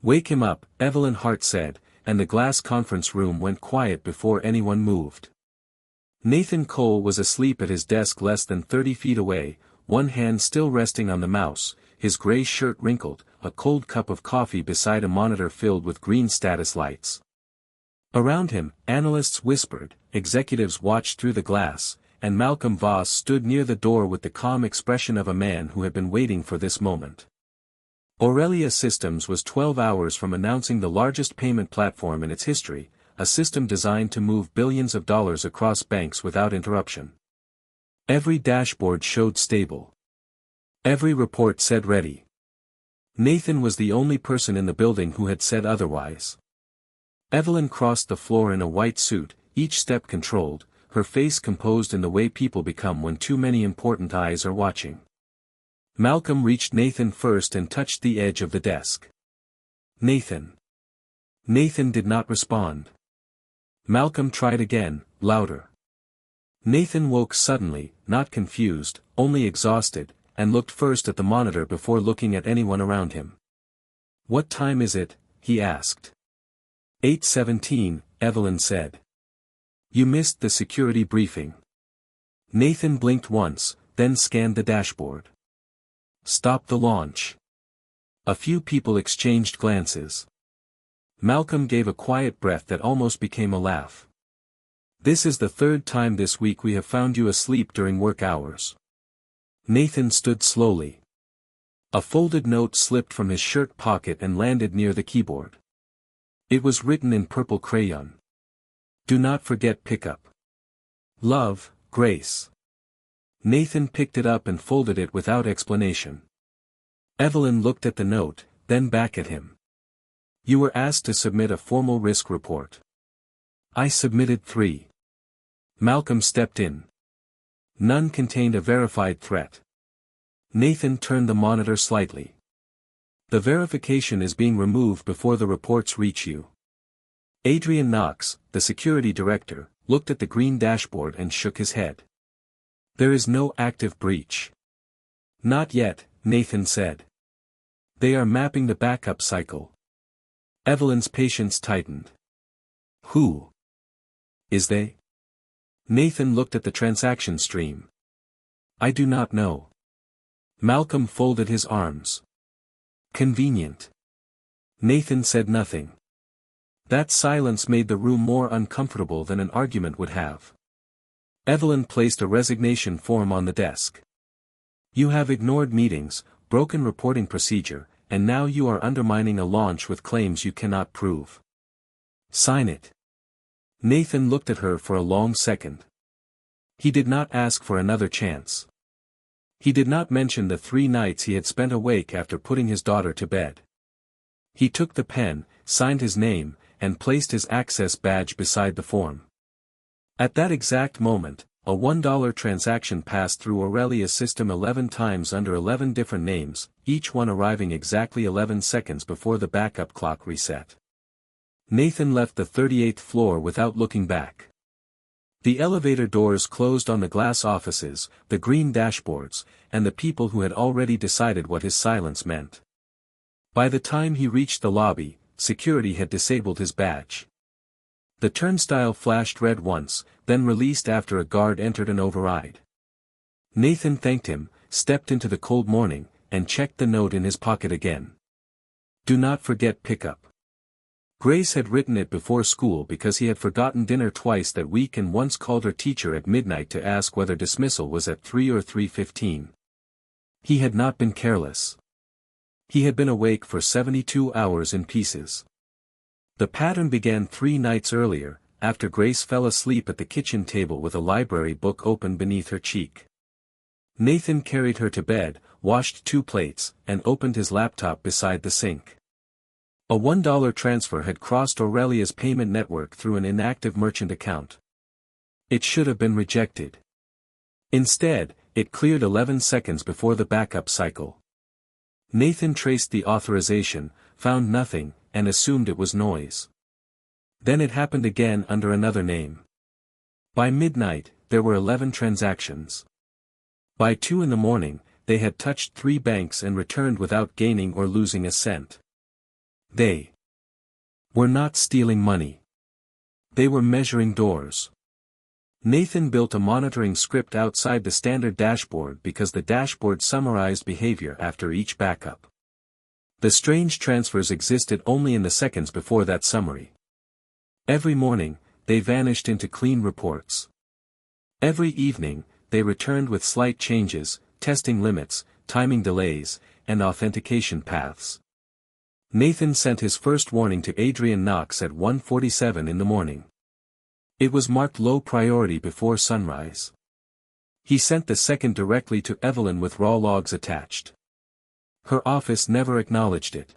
"Wake him up," Evelyn Hart said, and the glass conference room went quiet before anyone moved. Nathan Cole was asleep at his desk less than 30 feet away, one hand still resting on the mouse, his gray shirt wrinkled, a cold cup of coffee beside a monitor filled with green status lights. Around him, analysts whispered, executives watched through the glass, and Malcolm Voss stood near the door with the calm expression of a man who had been waiting for this moment. Aurelia Systems was 12 hours from announcing the largest payment platform in its history, a system designed to move billions of dollars across banks without interruption. Every dashboard showed stable. Every report said ready. Nathan was the only person in the building who had said otherwise. Evelyn crossed the floor in a white suit, each step controlled, her face composed in the way people become when too many important eyes are watching. Malcolm reached Nathan first and touched the edge of the desk. "Nathan." Nathan did not respond. Malcolm tried again, louder. Nathan woke suddenly, not confused, only exhausted, and looked first at the monitor before looking at anyone around him. "What time is it?" he asked. 8:17, Evelyn said. "You missed the security briefing." Nathan blinked once, then scanned the dashboard. "Stop the launch." A few people exchanged glances. Malcolm gave a quiet breath that almost became a laugh. "This is the third time this week we have found you asleep during work hours." Nathan stood slowly. A folded note slipped from his shirt pocket and landed near the keyboard. It was written in purple crayon. "Do not forget pickup. Love, Grace." Nathan picked it up and folded it without explanation. Evelyn looked at the note, then back at him. "You were asked to submit a formal risk report. I submitted 3. Malcolm stepped in. None contained a verified threat. Nathan turned the monitor slightly. "The verification is being removed before the reports reach you." Adrian Knox, the security director, looked at the green dashboard and shook his head. "There is no active breach." "Not yet," Nathan said. "They are mapping the backup cycle." Evelyn's patience tightened. "Who is they?" Nathan looked at the transaction stream. "I do not know." Malcolm folded his arms. "Convenient." Nathan said nothing. That silence made the room more uncomfortable than an argument would have. Evelyn placed a resignation form on the desk. "You have ignored meetings, broken reporting procedure, and now you are undermining a launch with claims you cannot prove. Sign it." Nathan looked at her for a long second. He did not ask for another chance. He did not mention the 3 nights he had spent awake after putting his daughter to bed. He took the pen, signed his name, and placed his access badge beside the form. At that exact moment, a $1 transaction passed through Aurelia's system 11 times under 11 different names, each one arriving exactly 11 seconds before the backup clock reset. Nathan left the 38th floor without looking back. The elevator doors closed on the glass offices, the green dashboards, and the people who had already decided what his silence meant. By the time he reached the lobby, security had disabled his badge. The turnstile flashed red once, then released after a guard entered an override. Nathan thanked him, stepped into the cold morning, and checked the note in his pocket again. "Do not forget pickup." Grace had written it before school because he had forgotten dinner twice that week and once called her teacher at midnight to ask whether dismissal was at 3 or 3:15. He had not been careless. He had been awake for 72 hours in pieces. The pattern began 3 nights earlier, after Grace fell asleep at the kitchen table with a library book open beneath her cheek. Nathan carried her to bed, washed 2 plates, and opened his laptop beside the sink. A $1 transfer had crossed Aurelia's payment network through an inactive merchant account. It should have been rejected. Instead, it cleared 11 seconds before the backup cycle. Nathan traced the authorization, found nothing, and assumed it was noise. Then it happened again under another name. By midnight, there were 11 transactions. By 2 in the morning, they had touched 3 banks and returned without gaining or losing a cent. They were not stealing money. They were measuring doors. Nathan built a monitoring script outside the standard dashboard because the dashboard summarized behavior after each backup. The strange transfers existed only in the seconds before that summary. Every morning, they vanished into clean reports. Every evening, they returned with slight changes, testing limits, timing delays, and authentication paths. Nathan sent his first warning to Adrian Knox at 1:47 in the morning. It was marked low priority before sunrise. He sent the second directly to Evelyn with raw logs attached. Her office never acknowledged it.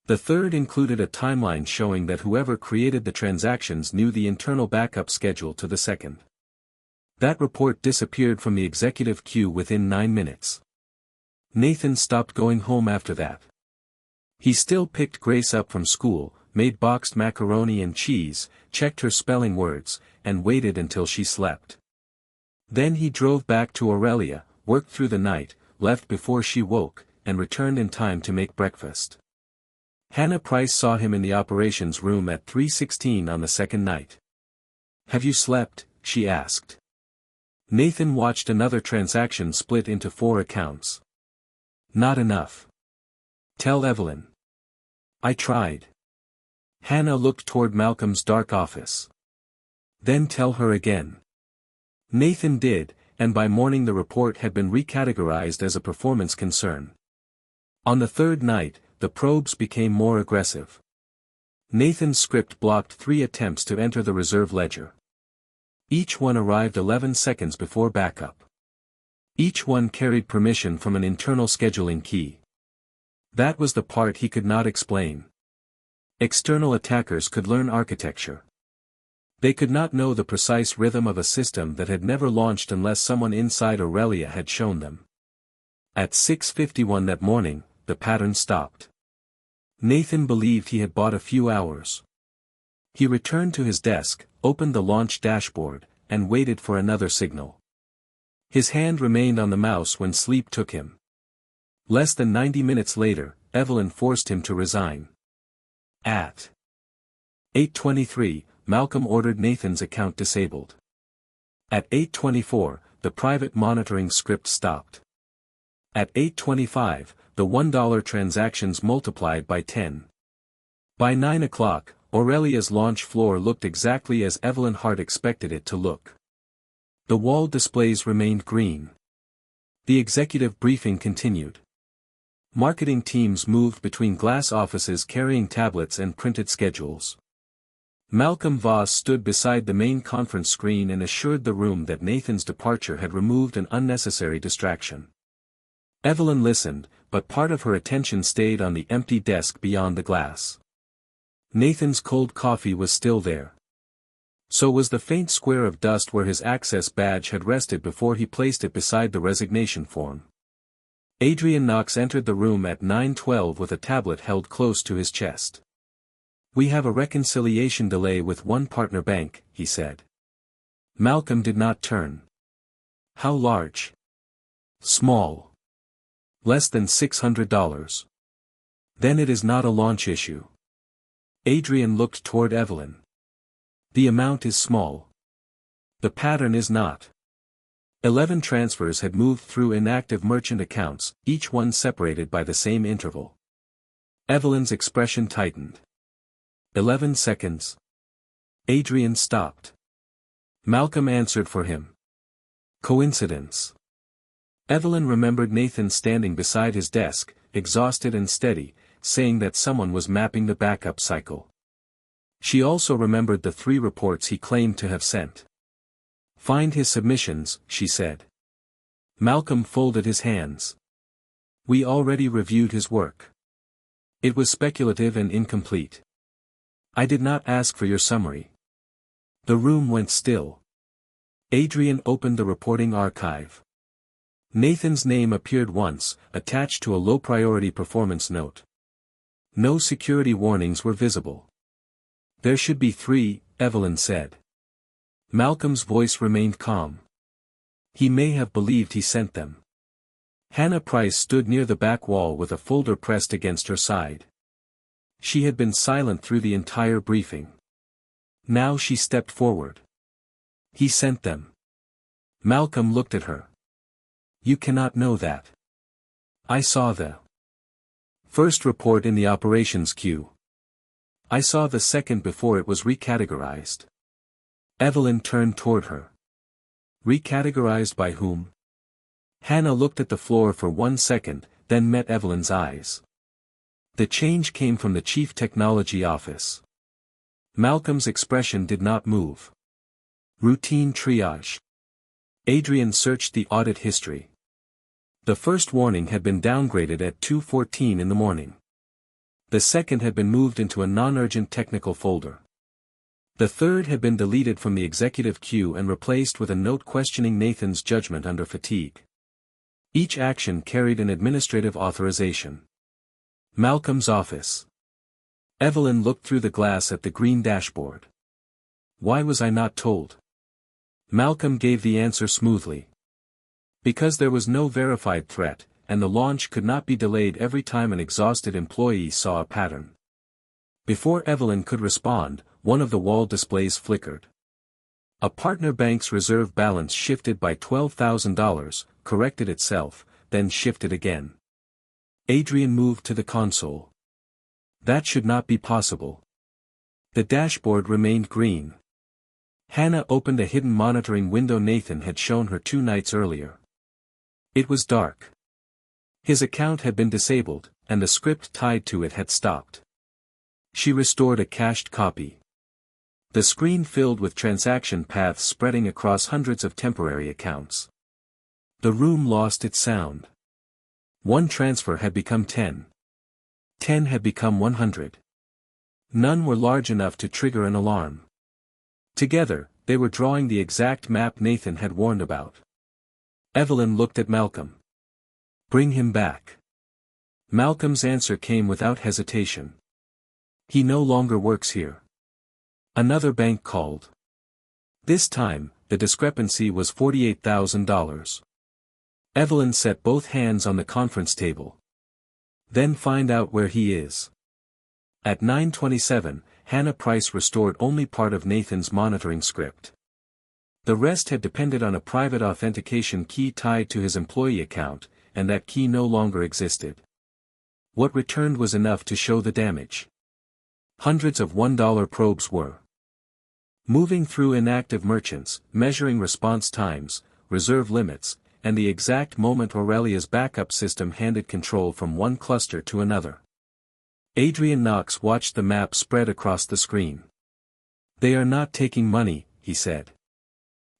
The third included a timeline showing that whoever created the transactions knew the internal backup schedule to the second. That report disappeared from the executive queue within 9 minutes. Nathan stopped going home after that. He still picked Grace up from school, made boxed macaroni and cheese, checked her spelling words, and waited until she slept. Then he drove back to Aurelia, worked through the night, left before she woke, and returned in time to make breakfast. Hannah Price saw him in the operations room at 3:16 on the second night. "Have you slept?" she asked. Nathan watched another transaction split into 4 accounts. "Not enough. Tell Evelyn." "I tried." Hannah looked toward Malcolm's dark office. "Then tell her again." Nathan did, and by morning the report had been recategorized as a performance concern. On the third night, the probes became more aggressive. Nathan's script blocked 3 attempts to enter the reserve ledger. Each one arrived 11 seconds before backup. Each one carried permission from an internal scheduling key. That was the part he could not explain. External attackers could learn architecture. They could not know the precise rhythm of a system that had never launched unless someone inside Aurelia had shown them. At 6:51 that morning, the pattern stopped. Nathan believed he had bought a few hours. He returned to his desk, opened the launch dashboard, and waited for another signal. His hand remained on the mouse when sleep took him. Less than 90 minutes later, Evelyn forced him to resign. At 8:23, Malcolm ordered Nathan's account disabled. At 8:24, the private monitoring script stopped. At 8:25, the $1 transactions multiplied by 10. By 9 o'clock, Aurelia's launch floor looked exactly as Evelyn Hart expected it to look. The wall displays remained green. The executive briefing continued. Marketing teams moved between glass offices carrying tablets and printed schedules. Malcolm Voss stood beside the main conference screen and assured the room that Nathan's departure had removed an unnecessary distraction. Evelyn listened, but part of her attention stayed on the empty desk beyond the glass. Nathan's cold coffee was still there. So was the faint square of dust where his access badge had rested before he placed it beside the resignation form. Adrian Knox entered the room at 9:12 with a tablet held close to his chest. "We have a reconciliation delay with one partner bank," he said. Malcolm did not turn. "How large?" "Small. Less than $600. "Then it is not a launch issue." Adrian looked toward Evelyn. "The amount is small. The pattern is not." 11 transfers had moved through inactive merchant accounts, each one separated by the same interval. Evelyn's expression tightened. 11 seconds. Adrian stopped. Malcolm answered for him. "Coincidence." Evelyn remembered Nathan standing beside his desk, exhausted and steady, saying that someone was mapping the backup cycle. She also remembered the 3 reports he claimed to have sent. "Find his submissions," she said. Malcolm folded his hands. "We already reviewed his work. It was speculative and incomplete. I did not ask for your summary." The room went still. Adrian opened the reporting archive. Nathan's name appeared once, attached to a low-priority performance note. No security warnings were visible. "There should be 3, Evelyn said." Malcolm's voice remained calm. He may have believed he sent them. Hannah Price stood near the back wall with a folder pressed against her side. She had been silent through the entire briefing. Now she stepped forward. He sent them. Malcolm looked at her. You cannot know that. I saw the first report in the operations queue. I saw the second before it was recategorized. Evelyn turned toward her. Recategorized by whom? Hannah looked at the floor for 1 second, then met Evelyn's eyes. The change came from the Chief Technology Office. Malcolm's expression did not move. Routine triage. Adrian searched the audit history. The first warning had been downgraded at 2:14 in the morning. The second had been moved into a non-urgent technical folder. The third had been deleted from the executive queue and replaced with a note questioning Nathan's judgment under fatigue. Each action carried an administrative authorization. Malcolm's office. Evelyn looked through the glass at the green dashboard. Why was I not told? Malcolm gave the answer smoothly. Because there was no verified threat, and the launch could not be delayed every time an exhausted employee saw a pattern. Before Evelyn could respond, one of the wall displays flickered. A partner bank's reserve balance shifted by $12,000, corrected itself, then shifted again. Adrian moved to the console. That should not be possible. The dashboard remained green. Hannah opened a hidden monitoring window Nathan had shown her 2 nights earlier. It was dark. His account had been disabled, and the script tied to it had stopped. She restored a cached copy. The screen filled with transaction paths spreading across hundreds of temporary accounts. The room lost its sound. 1 transfer had become 10. 10 had become 100. None were large enough to trigger an alarm. Together, they were drawing the exact map Nathan had warned about. Evelyn looked at Malcolm. Bring him back. Malcolm's answer came without hesitation. He no longer works here. Another bank called. This time, the discrepancy was $48,000. Evelyn set both hands on the conference table. Then find out where he is. At 9:27, Hannah Price restored only part of Nathan's monitoring script. The rest had depended on a private authentication key tied to his employee account, and that key no longer existed. What returned was enough to show the damage. Hundreds of $1 probes were moving through inactive merchants, measuring response times, reserve limits, and the exact moment Aurelia's backup system handed control from one cluster to another. Adrian Knox watched the map spread across the screen. They are not taking money, he said.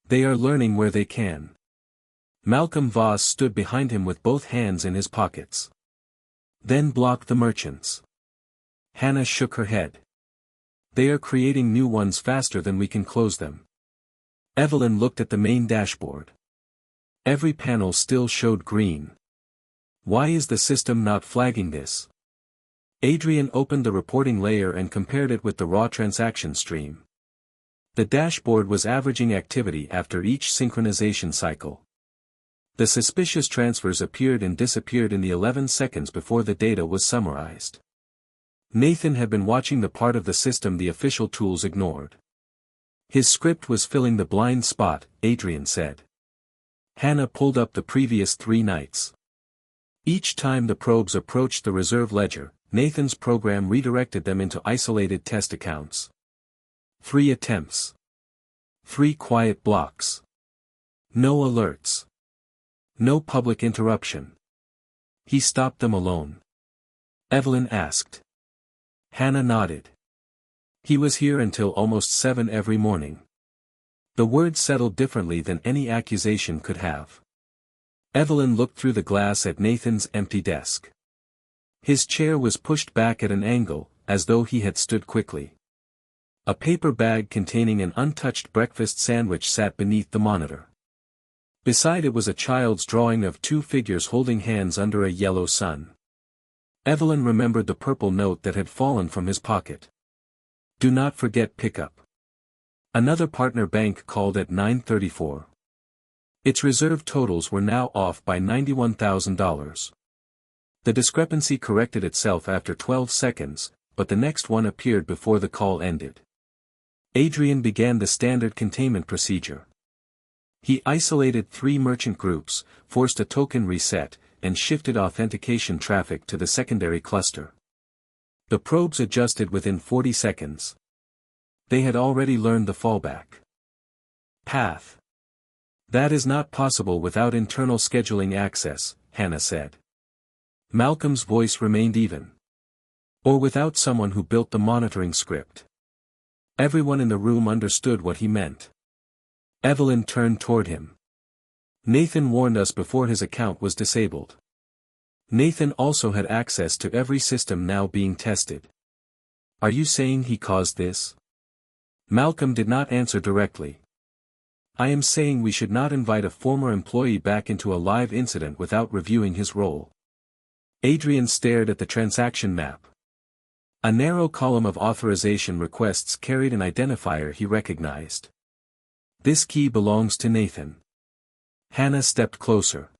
They are learning where they can. Malcolm Voss stood behind him with both hands in his pockets. Then block the merchants. Hannah shook her head. They are creating new ones faster than we can close them. Evelyn looked at the main dashboard. Every panel still showed green. Why is the system not flagging this? Adrian opened the reporting layer and compared it with the raw transaction stream. The dashboard was averaging activity after each synchronization cycle. The suspicious transfers appeared and disappeared in the 11 seconds before the data was summarized. Nathan had been watching the part of the system the official tools ignored. His script was filling the blind spot, Adrian said. Hannah pulled up the previous 3 nights. Each time the probes approached the reserve ledger, Nathan's program redirected them into isolated test accounts. 3 attempts. 3 quiet blocks. No alerts. No public interruption. He stopped them alone. Evelyn asked. Hannah nodded. He was here until almost 7 every morning. The word settled differently than any accusation could have. Evelyn looked through the glass at Nathan's empty desk. His chair was pushed back at an angle, as though he had stood quickly. A paper bag containing an untouched breakfast sandwich sat beneath the monitor. Beside it was a child's drawing of 2 figures holding hands under a yellow sun. Evelyn remembered the purple note that had fallen from his pocket. Do not forget pickup. Another partner bank called at 9:34. Its reserve totals were now off by $91,000. The discrepancy corrected itself after 12 seconds, but the next one appeared before the call ended. Adrian began the standard containment procedure. He isolated 3 merchant groups, forced a token reset, and shifted authentication traffic to the secondary cluster. The probes adjusted within 40 seconds. They had already learned the fallback path. That is not possible without internal scheduling access, Hannah said. Malcolm's voice remained even. Or without someone who built the monitoring script. Everyone in the room understood what he meant. Evelyn turned toward him. Nathan warned us before his account was disabled. Nathan also had access to every system now being tested. Are you saying he caused this? Malcolm did not answer directly. I am saying we should not invite a former employee back into a live incident without reviewing his role. Adrian stared at the transaction map. A narrow column of authorization requests carried an identifier he recognized. This key belongs to Nathan. Hannah stepped closer.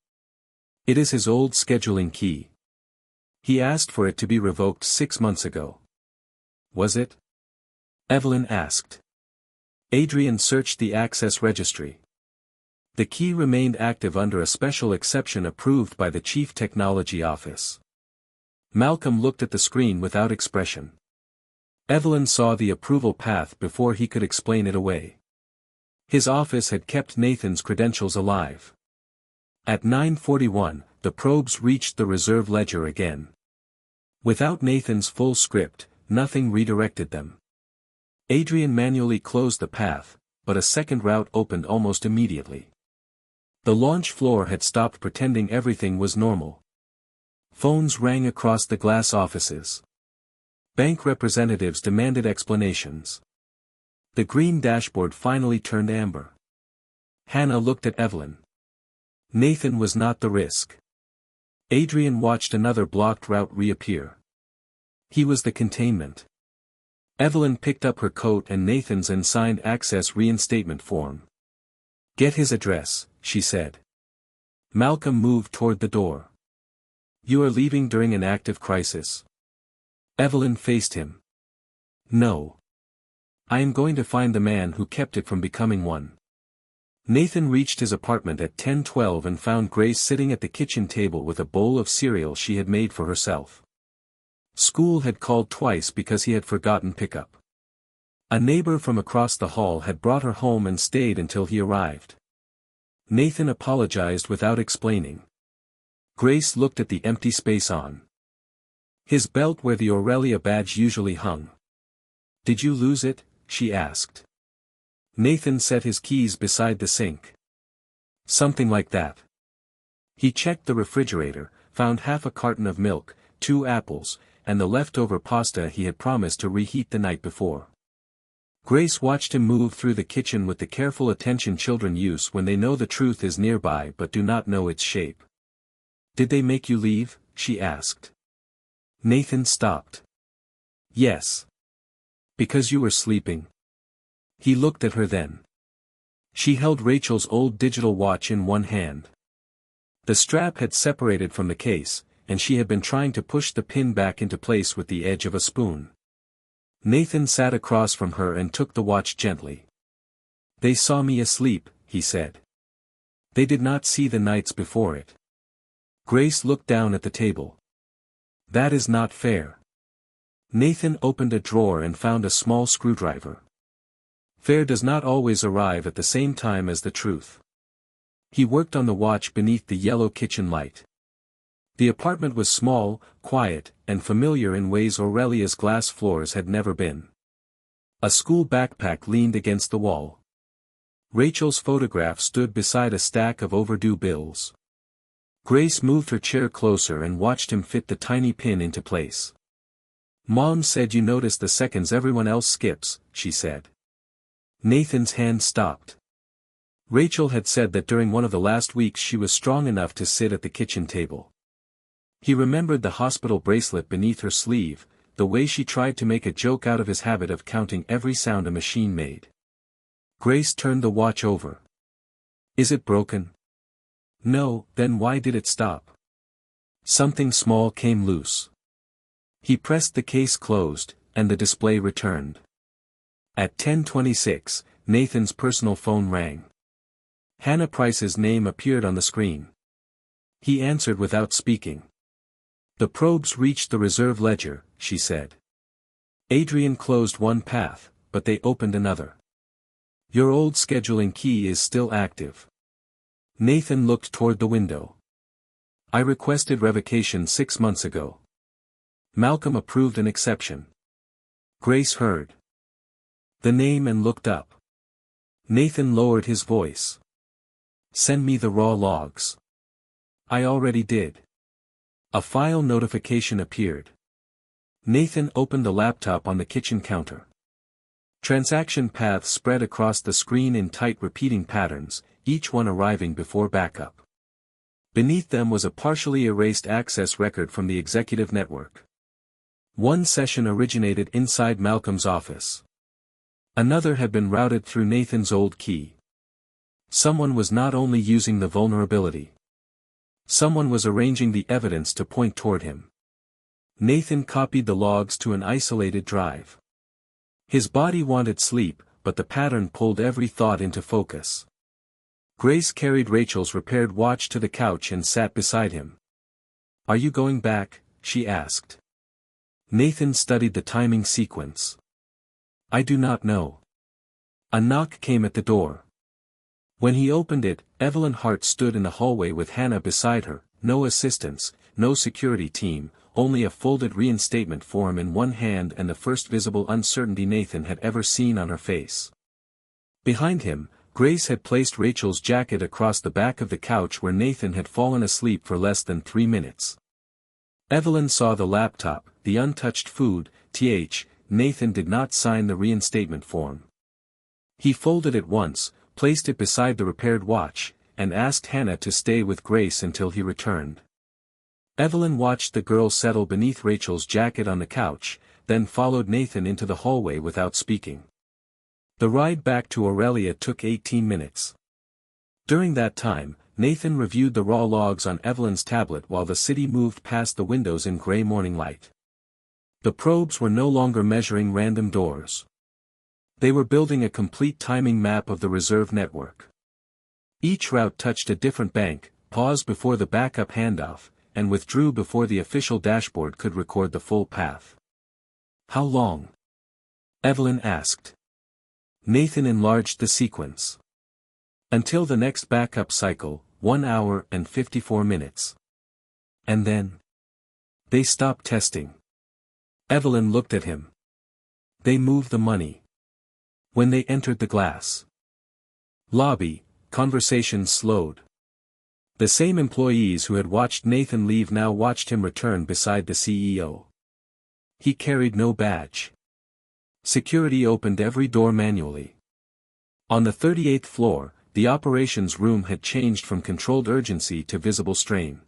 It is his old scheduling key. He asked for it to be revoked 6 months ago. Was it? Evelyn asked. Adrian searched the access registry. The key remained active under a special exception approved by the Chief Technology Office. Malcolm looked at the screen without expression. Evelyn saw the approval path before he could explain it away. His office had kept Nathan's credentials alive. At 9:41, the probes reached the reserve ledger again. Without Nathan's full script, nothing redirected them. Adrian manually closed the path, but a second route opened almost immediately. The launch floor had stopped pretending everything was normal. Phones rang across the glass offices. Bank representatives demanded explanations. The green dashboard finally turned amber. Hannah looked at Evelyn. Nathan was not the risk. Adrian watched another blocked route reappear. He was the containment. Evelyn picked up her coat and Nathan's and signed access reinstatement form. Get his address, she said. Malcolm moved toward the door. You are leaving during an active crisis? Evelyn faced him. No. I am going to find the man who kept it from becoming one. Nathan reached his apartment at 10:12 and found Grace sitting at the kitchen table with a bowl of cereal she had made for herself. School had called twice because he had forgotten pickup. A neighbor from across the hall had brought her home and stayed until he arrived. Nathan apologized without explaining. Grace looked at the empty space on his belt where the Aurelia badge usually hung. Did you lose it? She asked. Nathan set his keys beside the sink. Something like that. He checked the refrigerator, found half a carton of milk, 2 apples, and the leftover pasta he had promised to reheat the night before. Grace watched him move through the kitchen with the careful attention children use when they know the truth is nearby but do not know its shape. Did they make you leave? She asked. Nathan stopped. Yes. Because you were sleeping. He looked at her then. She held Rachel's old digital watch in one hand. The strap had separated from the case, and she had been trying to push the pin back into place with the edge of a spoon. Nathan sat across from her and took the watch gently. They saw me asleep, he said. They did not see the nights before it. Grace looked down at the table. That is not fair. Nathan opened a drawer and found a small screwdriver. Fair does not always arrive at the same time as the truth. He worked on the watch beneath the yellow kitchen light. The apartment was small, quiet, and familiar in ways Aurelia's glass floors had never been. A school backpack leaned against the wall. Rachel's photograph stood beside a stack of overdue bills. Grace moved her chair closer and watched him fit the tiny pin into place. Mom said you notice the seconds everyone else skips, she said. Nathan's hand stopped. Rachel had said that during one of the last weeks she was strong enough to sit at the kitchen table. He remembered the hospital bracelet beneath her sleeve, the way she tried to make a joke out of his habit of counting every sound a machine made. Grace turned the watch over. Is it broken? No, then why did it stop? Something small came loose. He pressed the case closed, and the display returned. At 10:26, Nathan's personal phone rang. Hannah Price's name appeared on the screen. He answered without speaking. "The probes reached the reserve ledger," she said. "Adrian closed one path, but they opened another. Your old scheduling key is still active." Nathan looked toward the window. "I requested revocation 6 months ago." Malcolm approved an exception. Grace heard the name and looked up. Nathan lowered his voice. "Send me the raw logs." "I already did." A file notification appeared. Nathan opened the laptop on the kitchen counter. Transaction paths spread across the screen in tight repeating patterns, each one arriving before backup. Beneath them was a partially erased access record from the executive network. One session originated inside Malcolm's office. Another had been routed through Nathan's old key. Someone was not only using the vulnerability. Someone was arranging the evidence to point toward him. Nathan copied the logs to an isolated drive. His body wanted sleep, but the pattern pulled every thought into focus. Grace carried Rachel's repaired watch to the couch and sat beside him. "Are you going back?" she asked. Nathan studied the timing sequence. "I do not know." A knock came at the door. When he opened it, Evelyn Hart stood in the hallway with Hannah beside her, no assistants, no security team, only a folded reinstatement form in one hand and the first visible uncertainty Nathan had ever seen on her face. Behind him, Grace had placed Rachel's jacket across the back of the couch where Nathan had fallen asleep for less than 3 minutes. Evelyn saw the laptop, the untouched food, Nathan did not sign the reinstatement form. He folded it once, placed it beside the repaired watch, and asked Hannah to stay with Grace until he returned. Evelyn watched the girl settle beneath Rachel's jacket on the couch, then followed Nathan into the hallway without speaking. The ride back to Aurelia took 18 minutes. During that time, Nathan reviewed the raw logs on Evelyn's tablet while the city moved past the windows in gray morning light. The probes were no longer measuring random doors. They were building a complete timing map of the reserve network. Each route touched a different bank, paused before the backup handoff, and withdrew before the official dashboard could record the full path. "How long?" Evelyn asked. Nathan enlarged the sequence. "Until the next backup cycle, 1 hour and 54 minutes. And then they stopped testing." Evelyn looked at him. "They moved the money." When they entered the glass lobby, conversations slowed. The same employees who had watched Nathan leave now watched him return beside the CEO. He carried no badge. Security opened every door manually. On the 38th floor, the operations room had changed from controlled urgency to visible strain.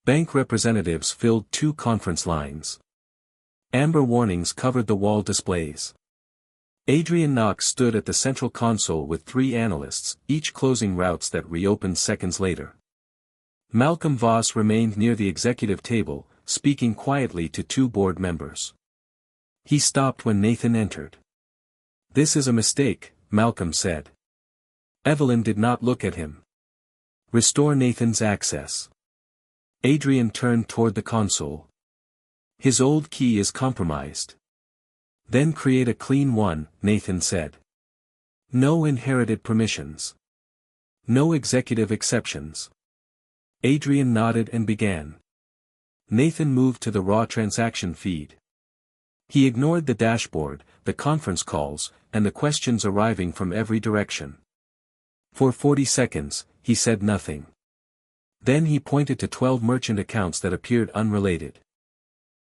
Bank representatives filled 2 conference lines. Amber warnings covered the wall displays. Adrian Knox stood at the central console with 3 analysts, each closing routes that reopened seconds later. Malcolm Voss remained near the executive table, speaking quietly to 2 board members. He stopped when Nathan entered. "This is a mistake," Malcolm said. Evelyn did not look at him. "Restore Nathan's access." Adrian turned toward the console. "His old key is compromised." "Then create a clean one," Nathan said. "No inherited permissions. No executive exceptions." Adrian nodded and began. Nathan moved to the raw transaction feed. He ignored the dashboard, the conference calls, and the questions arriving from every direction. For 40 seconds, he said nothing. Then he pointed to 12 merchant accounts that appeared unrelated.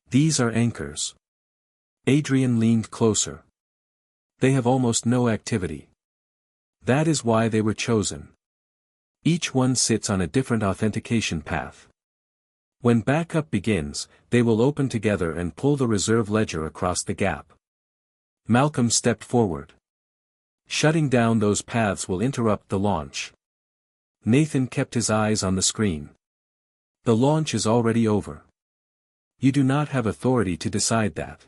"These are anchors." Adrian leaned closer. "They have almost no activity. That is why they were chosen. Each one sits on a different authentication path. When backup begins, they will open together and pull the reserve ledger across the gap." Malcolm stepped forward. "Shutting down those paths will interrupt the launch." Nathan kept his eyes on the screen. "The launch is already over. You do not have authority to decide that.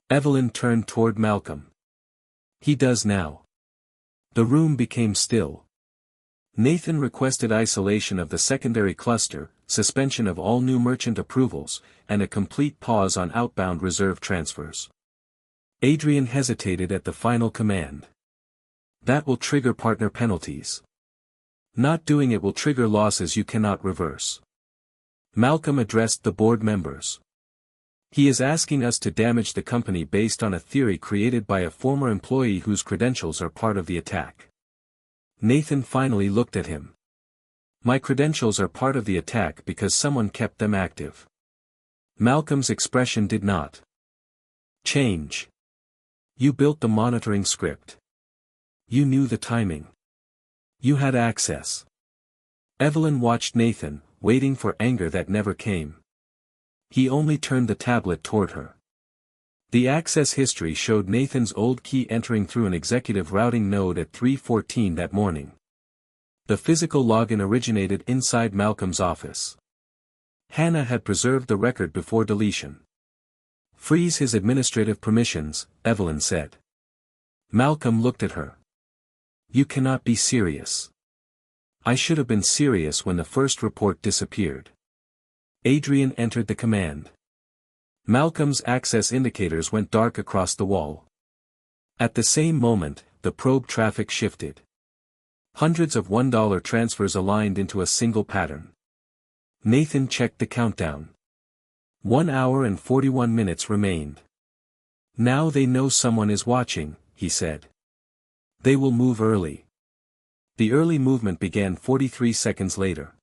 Evelyn turned toward Malcolm. He does now. The room became still. Nathan requested isolation of the secondary cluster, suspension of all new merchant approvals, and a complete pause on outbound reserve transfers. Adrian hesitated at the final command. That will trigger partner penalties. Not doing it will trigger losses you cannot reverse. Malcolm addressed the board members. He is asking us to damage the company based on a theory created by a former employee whose credentials are part of the attack. Nathan finally looked at him. My credentials are part of the attack because someone kept them active. Malcolm's expression did not change. You built the monitoring script. You knew the timing. You had access. Evelyn watched Nathan, waiting for anger that never came. He only turned the tablet toward her. The access history showed Nathan's old key entering through an executive routing node at 3:14 that morning. The physical login originated inside Malcolm's office. Hannah had preserved the record before deletion. Freeze his administrative permissions, Evelyn said. Malcolm looked at her. You cannot be serious. I should have been serious when the first report disappeared. Adrian entered the command. Malcolm's access indicators went dark across the wall. At the same moment, the probe traffic shifted. Hundreds of $1 transfers aligned into a single pattern. Nathan checked the countdown. 1 hour and 41 minutes remained. Now they know someone is watching, he said. They will move early. The early movement began 43 seconds later.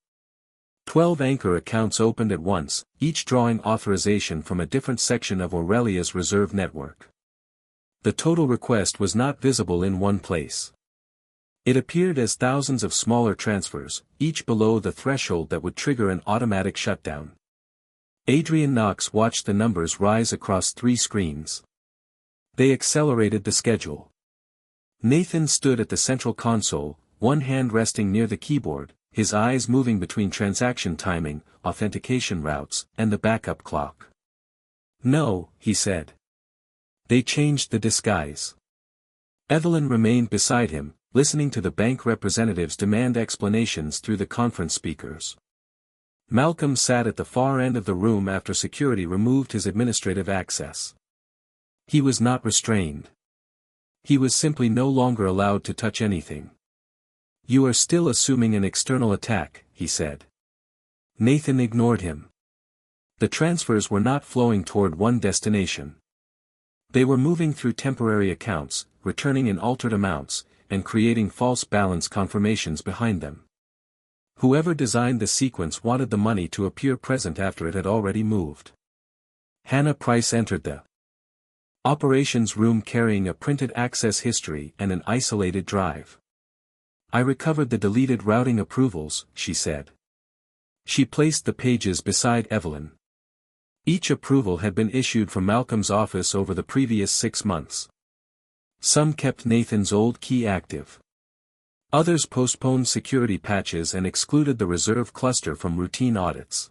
12 anchor accounts opened at once, each drawing authorization from a different section of Aurelia's reserve network. The total request was not visible in one place. It appeared as thousands of smaller transfers, each below the threshold that would trigger an automatic shutdown. Adrian Knox watched the numbers rise across 3 screens. They accelerated the schedule. Nathan stood at the central console, one hand resting near the keyboard, his eyes moving between transaction timing, authentication routes, and the backup clock. No, he said. They changed the disguise. Evelyn remained beside him, listening to the bank representatives demand explanations through the conference speakers. Malcolm sat at the far end of the room after security removed his administrative access. He was not restrained. He was simply no longer allowed to touch anything. You are still assuming an external attack, he said. Nathan ignored him. The transfers were not flowing toward one destination. They were moving through temporary accounts, returning in altered amounts, and creating false balance confirmations behind them. Whoever designed the sequence wanted the money to appear present after it had already moved. Hannah Price entered the operations room carrying a printed access history and an isolated drive. I recovered the deleted routing approvals, she said. She placed the pages beside Evelyn. Each approval had been issued from Malcolm's office over the previous 6 months. Some kept Nathan's old key active. Others postponed security patches and excluded the reserve cluster from routine audits.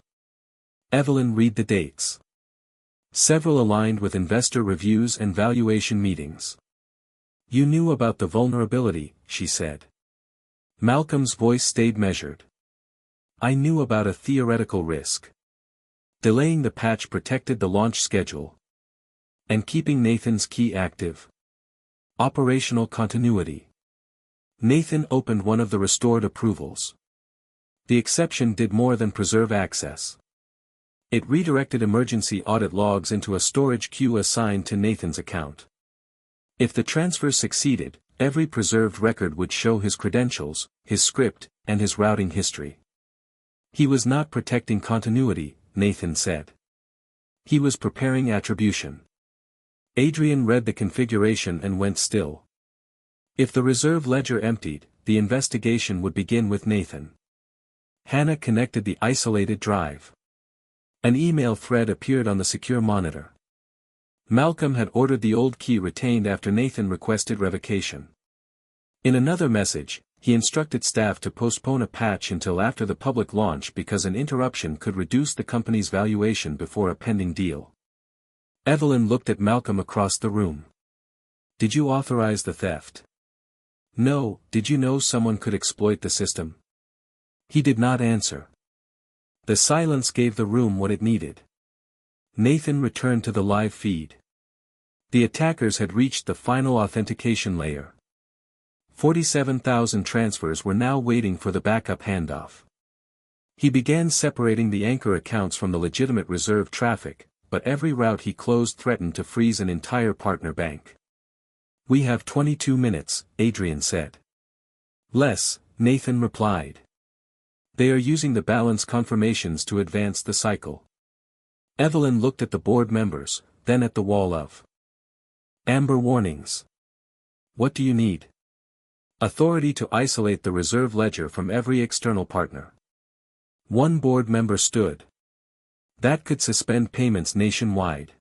Evelyn read the dates. Several aligned with investor reviews and valuation meetings. You knew about the vulnerability, she said. Malcolm's voice stayed measured. I knew about a theoretical risk. Delaying the patch protected the launch schedule. And keeping Nathan's key active. Operational continuity. Nathan opened one of the restored approvals. The exception did more than preserve access. It redirected emergency audit logs into a storage queue assigned to Nathan's account. If the transfer succeeded, every preserved record would show his credentials, his script, and his routing history. He was not protecting continuity, Nathan said. He was preparing attribution. Adrian read the configuration and went still. If the reserve ledger emptied, the investigation would begin with Nathan. Hannah connected the isolated drive. An email thread appeared on the secure monitor. Malcolm had ordered the old key retained after Nathan requested revocation. In another message, he instructed staff to postpone a patch until after the public launch because an interruption could reduce the company's valuation before a pending deal. Evelyn looked at Malcolm across the room. "Did you authorize the theft?" "No, did you know someone could exploit the system?" He did not answer. The silence gave the room what it needed. Nathan returned to the live feed. The attackers had reached the final authentication layer. 47,000 transfers were now waiting for the backup handoff. He began separating the anchor accounts from the legitimate reserve traffic, but every route he closed threatened to freeze an entire partner bank. "We have 22 minutes, Adrian said. "Less," Nathan replied. "They are using the balance confirmations to advance the cycle." Evelyn looked at the board members, then at the wall of amber warnings. "What do you need?" "Authority to isolate the reserve ledger from every external partner." One board member stood. "That could suspend payments nationwide."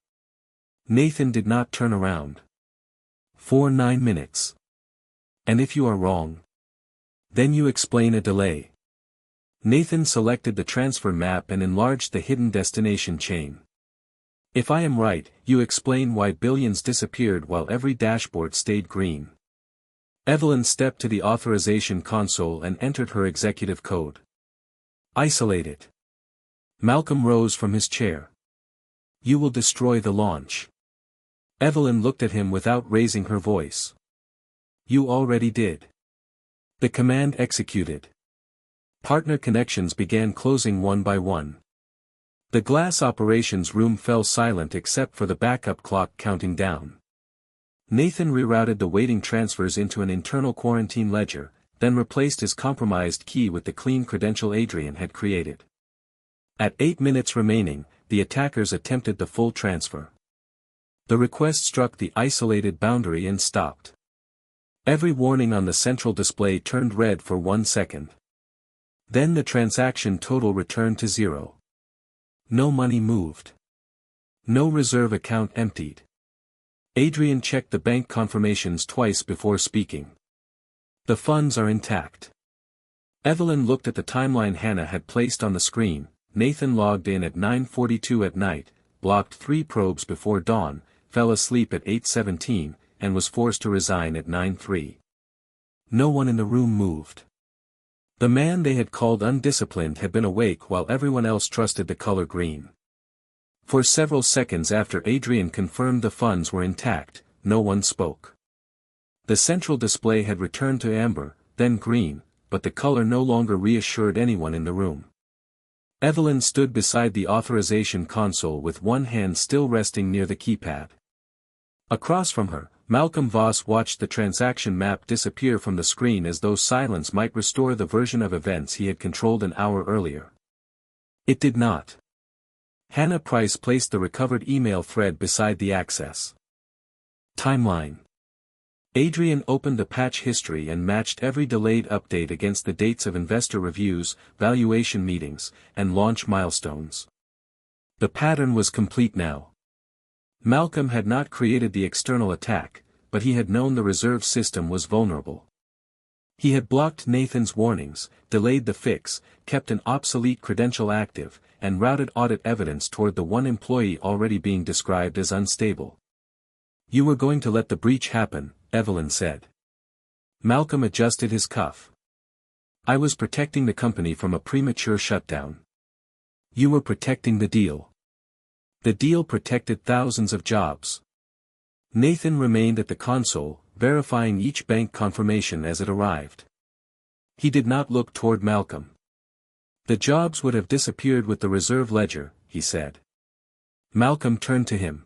Nathan did not turn around. "For 9 minutes. And if you are wrong? Then you explain a delay." Nathan selected the transfer map and enlarged the hidden destination chain. "If I am right, you explain why billions disappeared while every dashboard stayed green." Evelyn stepped to the authorization console and entered her executive code. "Isolate it." Malcolm rose from his chair. "You will destroy the launch." Evelyn looked at him without raising her voice. "You already did." The command executed. Partner connections began closing one by one. The glass operations room fell silent except for the backup clock counting down. Nathan rerouted the waiting transfers into an internal quarantine ledger, then replaced his compromised key with the clean credential Adrian had created. At 8 minutes remaining, the attackers attempted the full transfer. The request struck the isolated boundary and stopped. Every warning on the central display turned red for 1 second. Then the transaction total returned to 0. No money moved. No reserve account emptied. Adrian checked the bank confirmations twice before speaking. "The funds are intact." Evelyn looked at the timeline Hannah had placed on the screen. Nathan logged in at 9:42 at night, blocked 3 probes before dawn, fell asleep at 8:17, and was forced to resign at 9:03. No one in the room moved. The man they had called undisciplined had been awake while everyone else trusted the color green. For several seconds after Adrian confirmed the funds were intact, no one spoke. The central display had returned to amber, then green, but the color no longer reassured anyone in the room. Evelyn stood beside the authorization console with one hand still resting near the keypad. Across from her, Malcolm Voss watched the transaction map disappear from the screen as though silence might restore the version of events he had controlled an hour earlier. It did not. Hannah Price placed the recovered email thread beside the access timeline. Adrian opened the patch history and matched every delayed update against the dates of investor reviews, valuation meetings, and launch milestones. The pattern was complete now. Malcolm had not created the external attack, but he had known the reserve system was vulnerable. He had blocked Nathan's warnings, delayed the fix, kept an obsolete credential active, and routed audit evidence toward the one employee already being described as unstable. "You were going to let the breach happen," Evelyn said. Malcolm adjusted his cuff. "I was protecting the company from a premature shutdown." "You were protecting the deal." "The deal protected thousands of jobs." Nathan remained at the console, verifying each bank confirmation as it arrived. He did not look toward Malcolm. "The jobs would have disappeared with the reserve ledger," he said. Malcolm turned to him.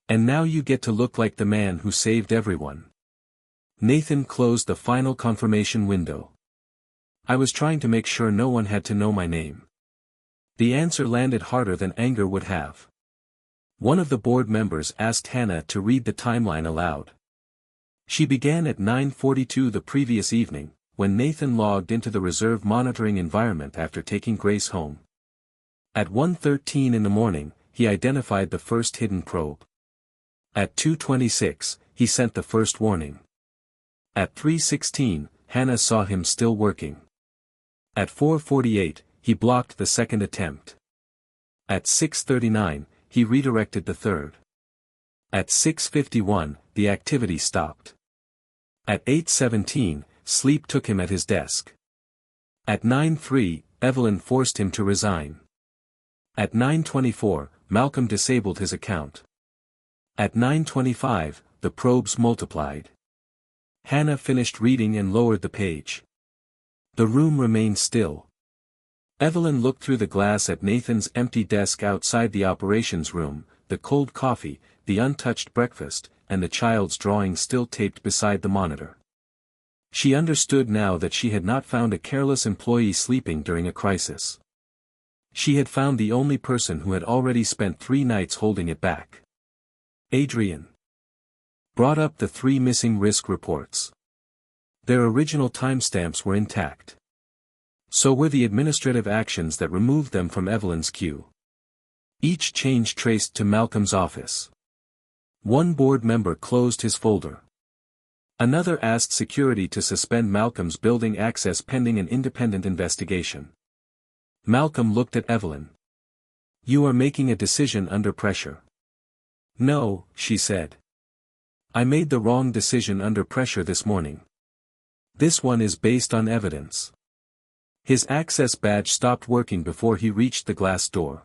"And now you get to look like the man who saved everyone." Nathan closed the final confirmation window. "I was trying to make sure no one had to know my name." The answer landed harder than anger would have. One of the board members asked Hannah to read the timeline aloud. She began at 9:42 the previous evening, when Nathan logged into the reserve monitoring environment after taking Grace home. At 1:13 in the morning, he identified the first hidden probe. At 2:26, he sent the first warning. At 3:16, Hannah saw him still working. At 4:48, he blocked the second attempt. At 6:39, he redirected the third. At 6:51, the activity stopped. At 8:17, sleep took him at his desk. At 9:03, Evelyn forced him to resign. At 9:24, Malcolm disabled his account. At 9:25, the probes multiplied. Hannah finished reading and lowered the page. The room remained still. Evelyn looked through the glass at Nathan's empty desk outside the operations room, the cold coffee, the untouched breakfast, and the child's drawing still taped beside the monitor. She understood now that she had not found a careless employee sleeping during a crisis. She had found the only person who had already spent 3 nights holding it back. Adrian brought up the 3 missing risk reports. Their original timestamps were intact. So were the administrative actions that removed them from Evelyn's queue. Each change traced to Malcolm's office. One board member closed his folder. Another asked security to suspend Malcolm's building access pending an independent investigation. Malcolm looked at Evelyn. "You are making a decision under pressure." "No," she said. "I made the wrong decision under pressure this morning. This one is based on evidence." His access badge stopped working before he reached the glass door.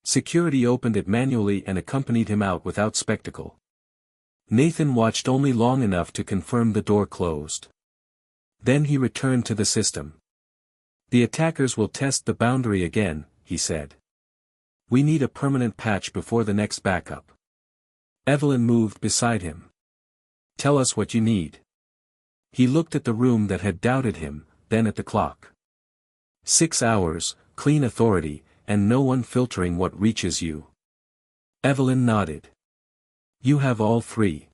Security opened it manually and accompanied him out without spectacle. Nathan watched only long enough to confirm the door closed. Then he returned to the system. "The attackers will test the boundary again," he said. "We need a permanent patch before the next backup." Evelyn moved beside him. "Tell us what you need." He looked at the room that had doubted him, then at the clock. 6 hours, clean authority, and no one filtering what reaches you. Evelyn nodded. "You have all 3.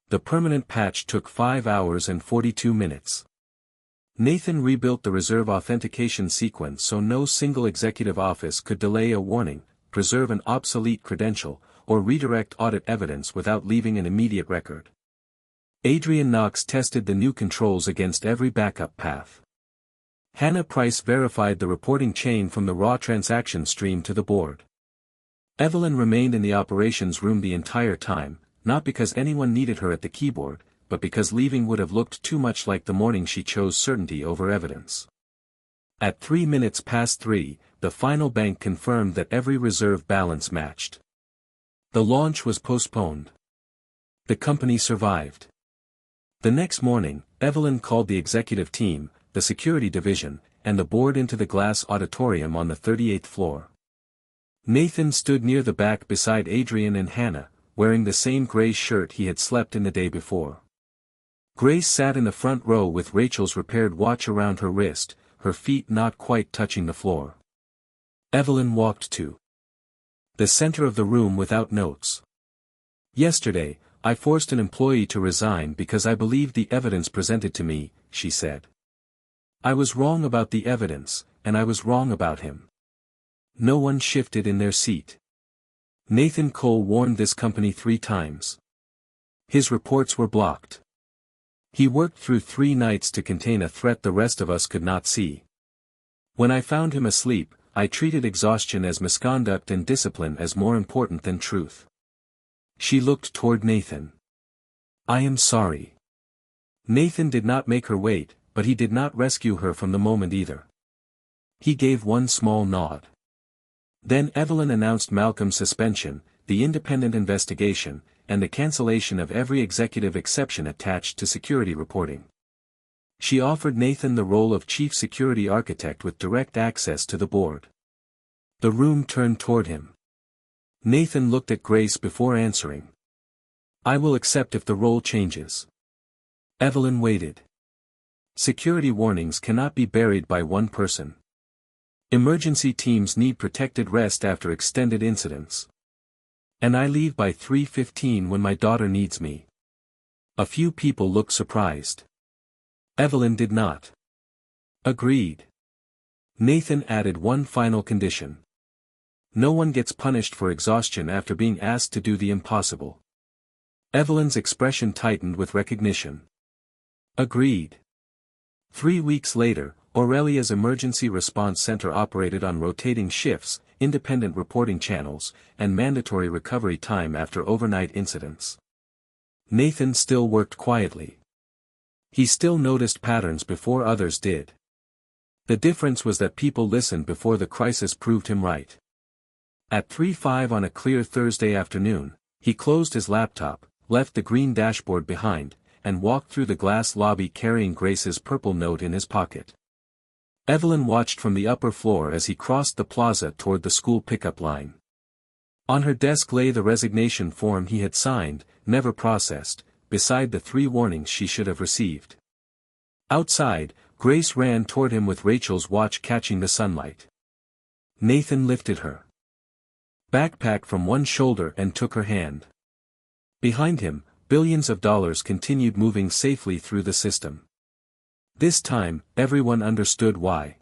The permanent patch took 5 hours and 42 minutes. Nathan rebuilt the reserve authentication sequence so no single executive office could delay a warning, preserve an obsolete credential, or redirect audit evidence without leaving an immediate record. Adrian Knox tested the new controls against every backup path. Hannah Price verified the reporting chain from the raw transaction stream to the board. Evelyn remained in the operations room the entire time, not because anyone needed her at the keyboard, but because leaving would have looked too much like the morning she chose certainty over evidence. At 3 minutes past 3, the final bank confirmed that every reserve balance matched. The launch was postponed. The company survived. The next morning, Evelyn called the executive team, the security division, and the board into the glass auditorium on the 38th floor. Nathan stood near the back beside Adrian and Hannah, wearing the same gray shirt he had slept in the day before. Grace sat in the front row with Rachel's repaired watch around her wrist, her feet not quite touching the floor. Evelyn walked to the center of the room without notes. "Yesterday, I forced an employee to resign because I believed the evidence presented to me," she said. "I was wrong about the evidence, and I was wrong about him." No one shifted in their seat. Nathan Cole warned this company 3 times. His reports were blocked. He worked through 3 nights to contain a threat the rest of us could not see. When I found him asleep, I treated exhaustion as misconduct and discipline as more important than truth. She looked toward Nathan. "I am sorry." Nathan did not make her wait, but he did not rescue her from the moment either. He gave one small nod. Then Evelyn announced Malcolm's suspension, the independent investigation, and the cancellation of every executive exception attached to security reporting. She offered Nathan the role of chief security architect with direct access to the board. The room turned toward him. Nathan looked at Grace before answering. "I will accept if the role changes." Evelyn waited. Security warnings cannot be buried by one person. Emergency teams need protected rest after extended incidents. And I leave by 3:15 when my daughter needs me. A few people looked surprised. Evelyn did not. Agreed. Nathan added one final condition. No one gets punished for exhaustion after being asked to do the impossible. Evelyn's expression tightened with recognition. Agreed. 3 weeks later, Aurelia's emergency response center operated on rotating shifts, independent reporting channels, and mandatory recovery time after overnight incidents. Nathan still worked quietly. He still noticed patterns before others did. The difference was that people listened before the crisis proved him right. At 3:05 on a clear Thursday afternoon, he closed his laptop, left the green dashboard behind, and walked through the glass lobby carrying Grace's purple note in his pocket. Evelyn watched from the upper floor as he crossed the plaza toward the school pickup line. On her desk lay the resignation form he had signed, never processed, beside the 3 warnings she should have received. Outside, Grace ran toward him with Rachel's watch catching the sunlight. Nathan lifted her backpack from one shoulder and took her hand. Behind him, billions of dollars continued moving safely through the system. This time, everyone understood why.